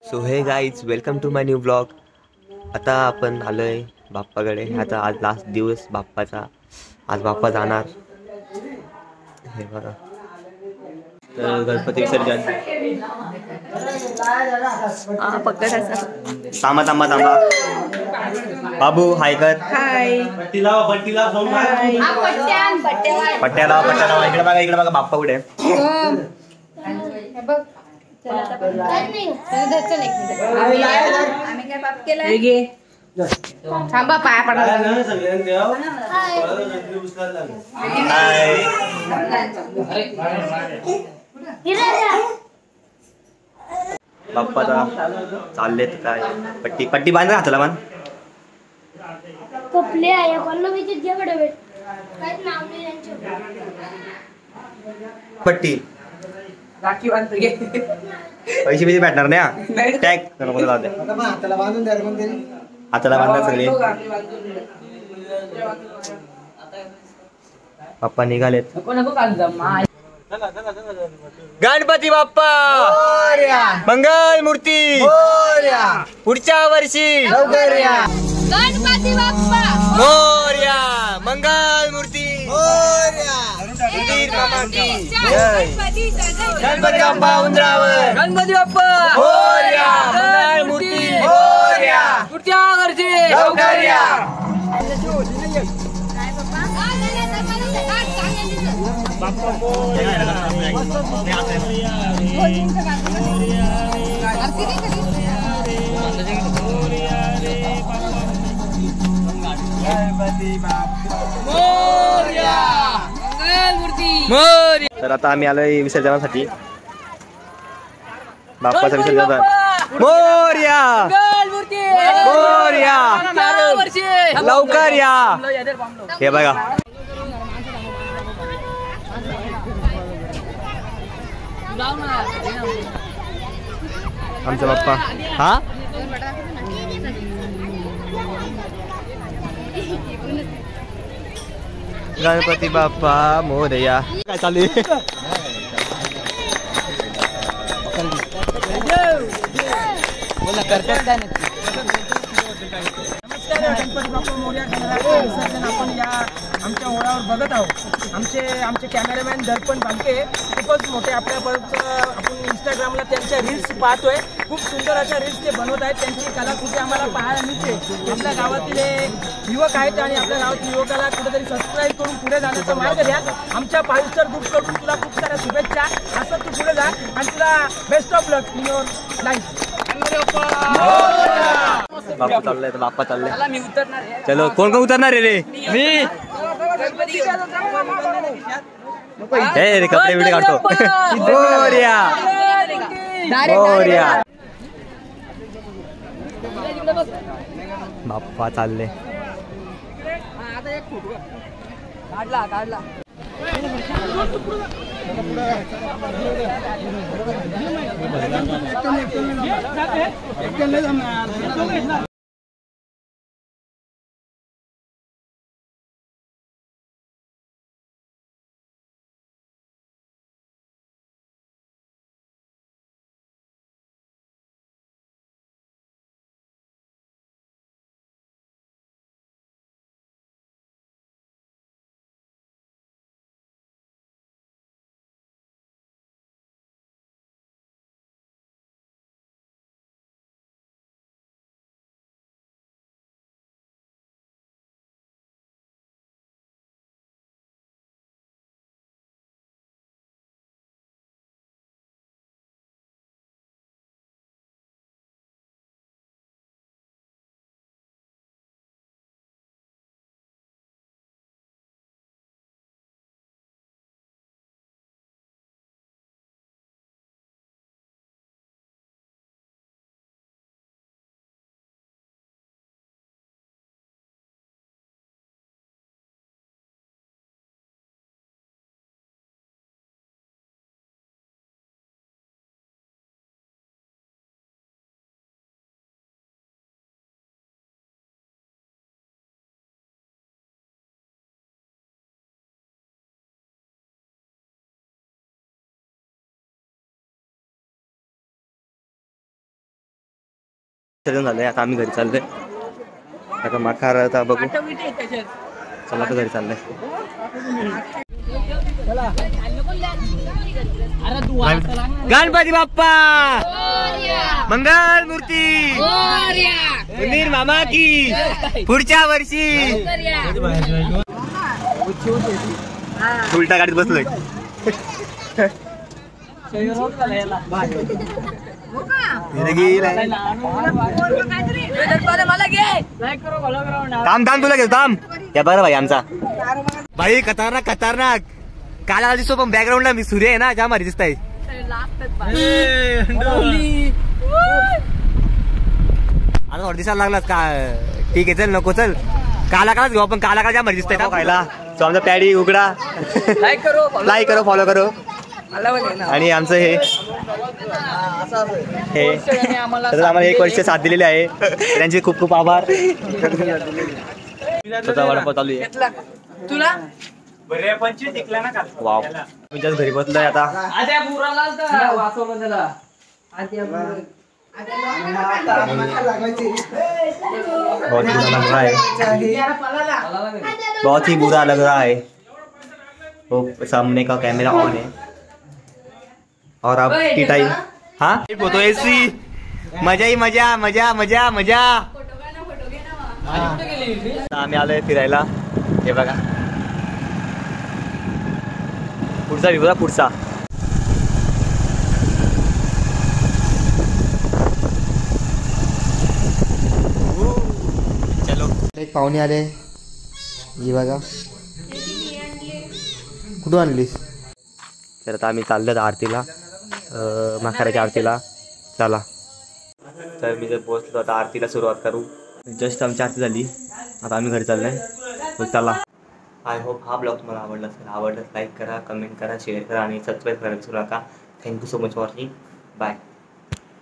So hey guys welcome to my new blog. आता आपण आलोय बाप्पाकडे. आता आज लास्ट दिवस बाप्पाचा. आज बाप्पा जाणार. हे बघा, तर गणपती विसर्जन. थांबा थांबा थांबा. बाबू हाय कर. हाय. पट्ट्या लावा पट्ट्या लावा. इकडे बघा बाप्पा कुठे. थांबा पाया पडा. बाप्पा चाललेत काय. पट्टी पट्टी बांध हाताला मान. कपले आहे पल्लवीचे जेवढे भेट काहीच नाव नाही त्यांचे. पट्टी राखी बांधतो घे. पैसे बिसे भेटणार नाही. टॅग हाताला बांधून द्या. हाताला बांधा सगळे. पप्पा निघालेत. गणपती बाप्पा मंगल मूर्ती पुढच्या वर्षी. गणपती बाप्पा मोरया. मंगल मूर्ती मोरया. गणपती बाप्पा उंदरावर. गणपती बाप्पा मोरया. मंगल मूर्ती मोरया. पुढच्या वर्षी लवकर या. तर आता आम्ही आलोय विसर्जनासाठी. बाप्पाचं विसर्जन. मोरया मोरया. लवकर या. हे बघा आमचा बाप्पा. हा गणपती बाप्पा मोरया. काय चालू आहे. गणपती बाप्पा मोरया गणरायाचं विसर्जन आपण या आमच्या ओळावर बघत आहोत. आमचे कॅमेरामॅन दर्पण भालके खूपच मोठे आपल्यापर्यंत आपण इंस्टाग्रामला त्यांच्या रील्स पाहतोय. खूप सुंदर अशा रील्स ते बनवत आहेत. त्यांची कलाकृती आम्हाला पाहायला मिळते. आपल्या गावातील एक युवक आहेत आणि आपल्या गावातील युवकाला कुठेतरी सबस्क्राईब करून पुढे जाण्याचा मार्ग द्या. आमच्या 5 स्टार ग्रुपकडून तुला खूप साऱ्या शुभेच्छा. असं तू पुढे जा आणि तुला best of luck in your life. Bappa चाललाय. बाप्पा चाललाय. चलो कोण कोण उतरणार आहे रे. मी हे रे कपडे बिडे काढतो. मोरया मोरया. बाप्पा चालले. काढला विसर्जन झालंय. आता आम्ही घरी चाललोय. आता मखार आता बघू. चला आता घरी चाललंय. गणपती बाप्पा मंगल मूर्ती मंदिर मामा की पुढच्या वर्षी. उलटा गाडीत बसलोय. थांब थांब तुला घेऊ थांब. या बरं भाई आमचा भाई खतरनाक खतरनाक. काला दिसतो पण बॅकग्राऊंडला मी सूर्य आहे ना ज्या मारी दिसताय. आता थोडं दिसायला लागलास का. ठीक आहे चल नको चल. काला कालाच घेऊ आपण. काला काला ज्या मारी दिसताय ना खायला. सो आमचा पॅडी उघडा. लाईक करो फॉलो करो. आणि आमचं हे आम्हाला 1 वर्ष साथ दिलेले आहे. त्यांचे खूप खूप आभार. वडापाव चालू आहे. तुला वाव मी just घरी बसलोय आता. बहुत ही बुरा लग रहा है. वो सामने का कैमरा ऑन है और अब की टाइम. हाँ फोटो ऐसी मजा ही मजा मजा मजा मजा. आम्ही आलोय फिरायला. हे बघा पुढचा विभाग पुढचा. चलो एक पाहुणे आले. ही बघा कुठून आणलीस. तर आता आम्ही चाललो आरतीला. मखाराच्या आरतीला. चला तर मी जर पोहोचलो आता आरतीला सुरुवात करू. जस्ट आमची आरती झाली. आता आम्ही घरी चाललोय. तर चला. आय होप हा ब्लॉग तुम्हाला आवडला असेल. आवडलं लाईक करा, कमेंट करा, शेअर करा आणि सबस्क्राईब करायला विसरू नका. Thank you so much for watching. Bye.